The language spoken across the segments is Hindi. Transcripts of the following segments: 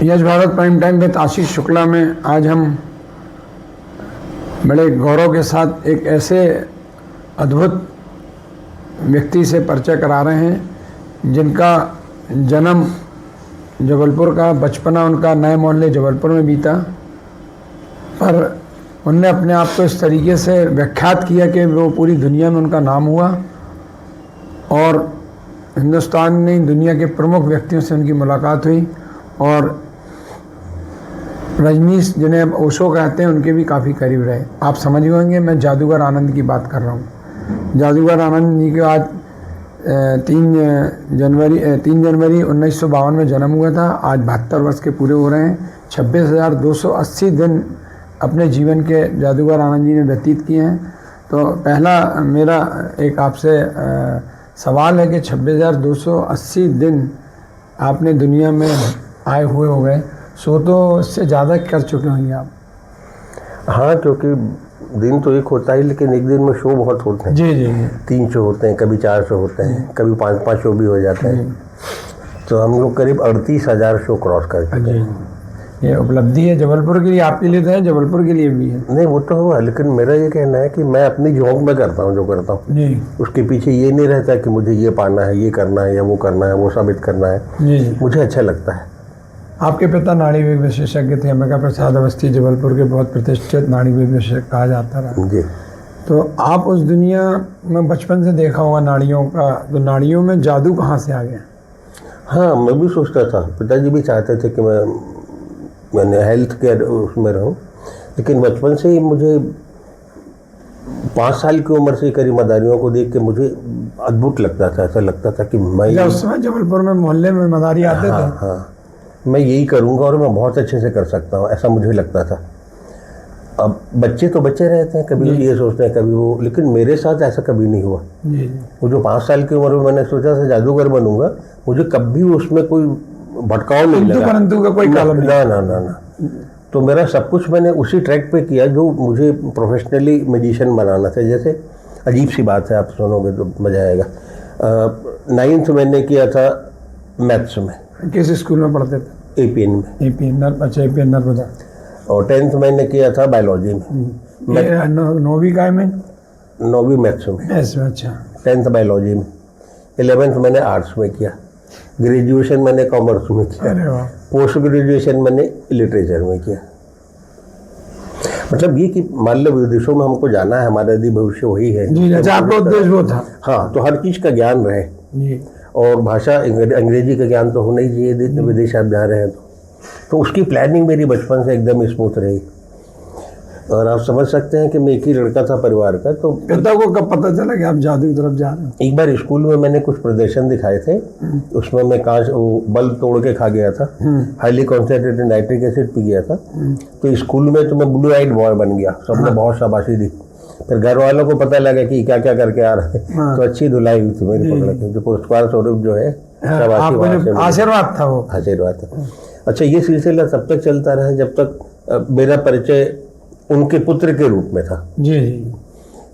Yash Bharat prime time with Ashish Shukla में आज हम बड़े गौरव के साथ एक ऐसे अद्भुत व्यक्ति से परिचय करा रहे हैं जिनका जन्म जबलपुर का, बचपना उनका नए मोहल्ले जबलपुर में बीता, पर उनने अपने आप को इस तरीके से व्याख्यात किया कि वो पूरी दुनिया में उनका नाम हुआ और हिंदुस्तान में दुनिया के प्रमुख व्यक्तियों से उनकी मुलाकात हुई और रजनीश, जिन्हें अब ओशो कहते हैं, उनके भी काफ़ी करीब रहे। आप समझ गए होंगे मैं जादूगर आनंद की बात कर रहा हूँ। जादूगर आनंद जी के आज 3 जनवरी 1952 में जन्म हुआ था। आज 72 वर्ष के पूरे हो रहे हैं। 26,280 दिन अपने जीवन के जादूगर आनंद जी ने व्यतीत किए हैं। तो पहला मेरा एक आपसे सवाल है कि 26,280 दिन आपने दुनिया में आए हुए हो गए, सो तो इससे ज़्यादा कर चुके होंगे आप। हाँ, क्योंकि दिन तो एक होता है लेकिन एक दिन में शो बहुत होते हैं। जी जी जी। 3 शो होते हैं, कभी 4 शो होते हैं, कभी 5-5 शो भी हो जाते हैं। तो हम लोग करीब 38,000 शो क्रॉस कर चुके हैं। ये उपलब्धि है जबलपुर के लिए, आपके लिए तो है, जबलपुर के लिए भी है। नहीं, वो तो हुआ, लेकिन मेरा ये कहना है कि मैं अपनी झोंक में करता हूँ जो करता हूँ जी। उसके पीछे ये नहीं रहता कि मुझे ये पाना है, ये करना है, या वो करना है, वो साबित करना है। जी। मुझे अच्छा लगता है। आपके पिता नाड़ीविज्ञ विशेषज्ञ थे, अंबिका प्रसाद अवस्थी, जबलपुर के बहुत प्रतिष्ठित नाड़ीविज्ञ विशेषज्ञ कहा जाता रहा। जी। तो आप उस दुनिया में बचपन से देखा होगा नाड़ियों का, तो नाड़ियों में जादू कहाँ से आ गया? हाँ, मैं भी सोचता था, पिताजी भी चाहते थे कि मैंने हेल्थ केयर उसमें रहूं, लेकिन बचपन से ही मुझे 5 साल की उम्र से करीब मदारियों को देख के मुझे अद्भुत लगता था। ऐसा लगता था कि मैं उस समय जबलपुर में मोहल्ले में मदारी आते थे। हाँ, मैं यही करूँगा और मैं बहुत अच्छे से कर सकता हूँ, ऐसा मुझे लगता था। अब बच्चे तो बच्चे रहते हैं, कभी ये सोचते हैं, कभी वो, लेकिन मेरे साथ ऐसा कभी नहीं हुआ। जी। वो जो 5 साल की उम्र में मैंने सोचा था जादूगर बनूंगा, मुझे कभी उसमें कोई भटकाव नहीं लगा। परंतु का कोई कालम नहीं। ना। तो मेरा सब कुछ मैंने उसी ट्रैक पे किया जो मुझे प्रोफेशनली मैजिशियन बनाना था। जैसे अजीब सी बात है, आप सुनोगे तो मजा आएगा। 9th मैंने किया था मैथ्स में। किस स्कूल में पढ़ते थे? APN में। APN नर्मदा। और 10th मैंने किया था बायोलॉजी में। 9वीं का में? 9वीं मैथ्स में। अच्छा। 10th बायोलॉजी में। 11th मैंने आर्ट्स में किया। ग्रेजुएशन मैंने कॉमर्स में किया। अरे वाह। पोस्ट ग्रेजुएशन मैंने लिटरेचर में किया। मतलब ये कि मान लो विदेशों में हमको जाना है, हमारा यदि भविष्य वही है। जी, अच्छा, आपका उद्देश्य वो था। हाँ, तो हर चीज़ का ज्ञान रहे जी। और भाषा अंग्रेजी का ज्ञान तो होना ही चाहिए विदेश आप जा रहे हैं तो उसकी प्लानिंग मेरी बचपन से एकदम स्मूथ रही। और आप समझ सकते हैं कि मैं एक ही लड़का था परिवार का। तो पिता को कब पता चला कि आप जादू की तरफ जा रहे हैं? एक बार स्कूल में मैंने कुछ प्रदर्शन दिखाए थे, उसमें मैं कांच बल्ब तोड़ के खा गया था, highly concentrated nitric acid P गया था। तो स्कूल में तो मैं ब्लू आइड बॉय बन गया, सबने बहुत शाबाशी दी। फिर घर वालों को पता लगा कि क्या क्या करके आ रहा है, तो अच्छी धुलाई हुई थी मेरी पकड़ के। जो पुरस्कार स्वरूप जो है आशीर्वाद था, वो आशीर्वाद था। अच्छा, ये सिलसिला तब तक चलता रहा जब तक मेरा परिचय उनके पुत्र के रूप में था। जी।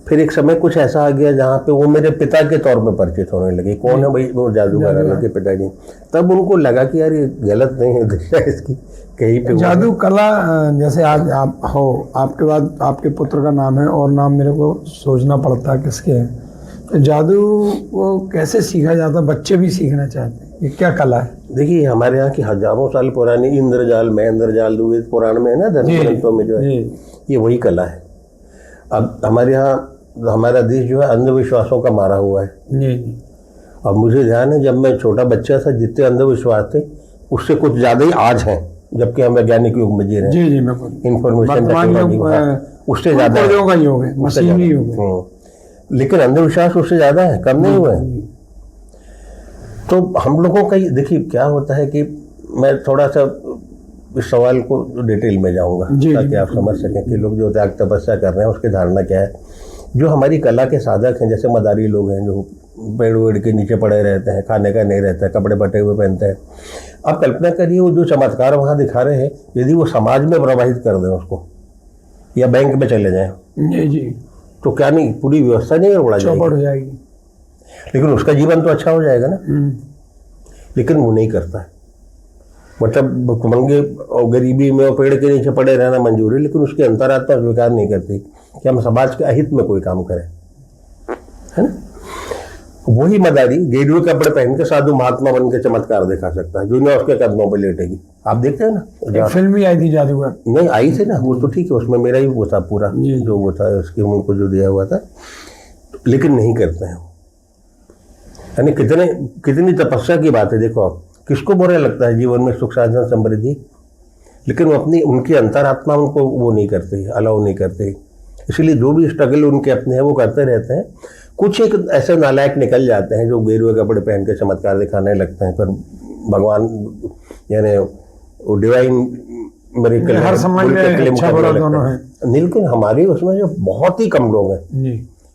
फिर एक समय कुछ ऐसा आ गया जहाँ पे वो मेरे पिता के तौर पे परिचित होने लगे। कौन है भाई? वो जादूगर के पिताजी। तब उनको लगा कि यार ये गलत नहीं है दिशा इसकी कहीं पे। जादू कला, जैसे आज आप हो, आपके बाद आपके पुत्र का नाम है और नाम मेरे को सोचना पड़ता है किसके है। तो जादू वो कैसे सीखा जाता? बच्चे भी सीखना चाहते हैं, ये क्या कला है? देखिए, हमारे यहाँ की हजारों साल पुरानी इंद्रजाल महेंद्रजाल वेद पुराण में है ना, धर्म ग्रंथों में जो है, ये वही कला है। अब हमारे यहाँ हमारा देश जो है अंधविश्वासों का मारा हुआ है। जी। अब मुझे ध्यान है जब मैं छोटा बच्चा था, जितने अंधविश्वास थे उससे कुछ ज़्यादा ही आज हैं, जबकि हम वैज्ञानिक युग में जी रहे हैं। जी। इंफॉर्मेशन उससे ज़्यादा है, लेकिन अंधविश्वास उससे ज़्यादा है, कम नहीं हुए। तो हम लोगों का देखिए क्या होता है कि मैं थोड़ा सा इस सवाल को डिटेल में जाऊंगा ताकि आप समझ सकें कि लोग जो त्याग तपस्या कर रहे हैं उसकी धारणा क्या है। जो हमारी कला के साधक हैं, जैसे मदारी लोग हैं जो पेड़ वेड़ के नीचे पड़े रहते हैं, खाने का नहीं रहता है, कपड़े फटे हुए पहनते हैं। आप कल्पना करिए वो जो चमत्कार वहाँ दिखा रहे हैं, यदि वो समाज में प्रवाहित कर दें उसको, या बैंक में चले जाएं, जी, तो क्या नहीं पूरी व्यवस्था नहीं गड़बड़ा जाएगी। लेकिन उसका जीवन तो अच्छा हो जाएगा ना। लेकिन वो नहीं करता है। मतलब भुखमंगे और गरीबी में और पेड़ के नीचे पड़े रहना मंजूर है, लेकिन उसकी अंतरात्मा स्वीकार नहीं करती कि हम समाज के अहित में कोई काम करें, है ना। वही मदारी गेरुए कपड़े पहन के साधु महात्मा बन के चमत्कार दिखा सकता है, दुनिया उसके कदमों पर लेटेगी। आप देखते हैं ना, फिल्म भी आई थी जादूगर। नहीं आई थी ना, वो तो ठीक है, उसमें मेरा ही वो था पूरा जो वो था उसके मुंह को जो दिया हुआ था, लेकिन नहीं करते हैं। यानी कितनी तपस्या की बात है। देखो आप, किसको बुरा लगता है जीवन में सुख साधन समृद्धि, लेकिन वो अपनी उनकी अंतरात्मा उनको वो नहीं करते, अलाउ नहीं करते। इसलिए जो भी स्ट्रगल उनके अपने हैं वो करते रहते हैं। कुछ एक ऐसे नालायक निकल जाते हैं जो गेरुए कपड़े पहन के चमत्कार दिखाने लगते हैं, फिर भगवान यानी वो डिवाइन मिरेकल हर समाज में अच्छा बुरा दोनों है। लेकिन हमारे उसमें जो बहुत ही कम लोग हैं,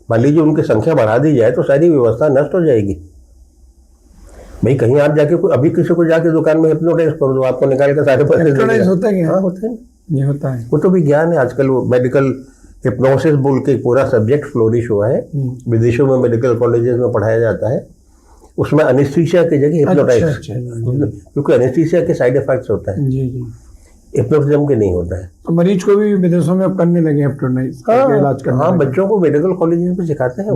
मान लीजिए उनकी संख्या बढ़ा दी जाए तो सारी व्यवस्था नष्ट हो जाएगी। भाई कहीं आप जाके अभी किसी को जाके दुकान में हिप्नोटाइज कर दो, आपको निकाल के सारे पैसे होता है। हाँ होते हैं, ये होता है। वो तो विज्ञान है। आजकल वो मेडिकल हिप्नोसिस बोल के पूरा सब्जेक्ट फ्लोरिश हुआ है, विदेशों में मेडिकल कॉलेजेस में पढ़ाया जाता है। उसमें एनेस्थीसिया की जगह हिप्नोटाइज, क्योंकि एनेस्थीसिया के साइड इफेक्ट्स होता है, हिप्नोटिज्म के नहीं होता है। तो मरीज को भी विदेशों में अब करने लगे हिप्नोटाइज इलाज करना। हाँ, बच्चों को मेडिकल कॉलेजेस में सिखाते हैं।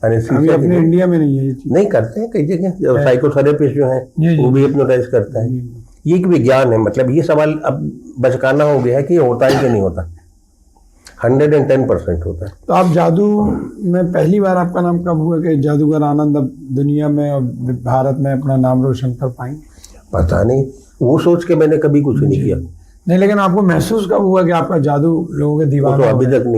अभी अपने इंडिया में नहीं है, नहीं करते हैं कई जगह। साइकोथेरेपिस्ट जो है वो भी हिप्नोटाइज करता है। ये एक विज्ञान है। मतलब ये सवाल अब बचकाना हो गया है कि होता है कि नहीं होता। 110% होता है। तो आप जादू में पहली बार आपका नाम कब हुआ कि जादूगर आनंद अब दुनिया में और भारत में अपना नाम रोशन कर पाएंगे? पता नहीं, वो सोच के मैंने कभी कुछ नहीं किया। नहीं, लेकिन आपको महसूस कब हुआ कि आपका जादू लोगों के दीवाने? तो अभी तक नहीं।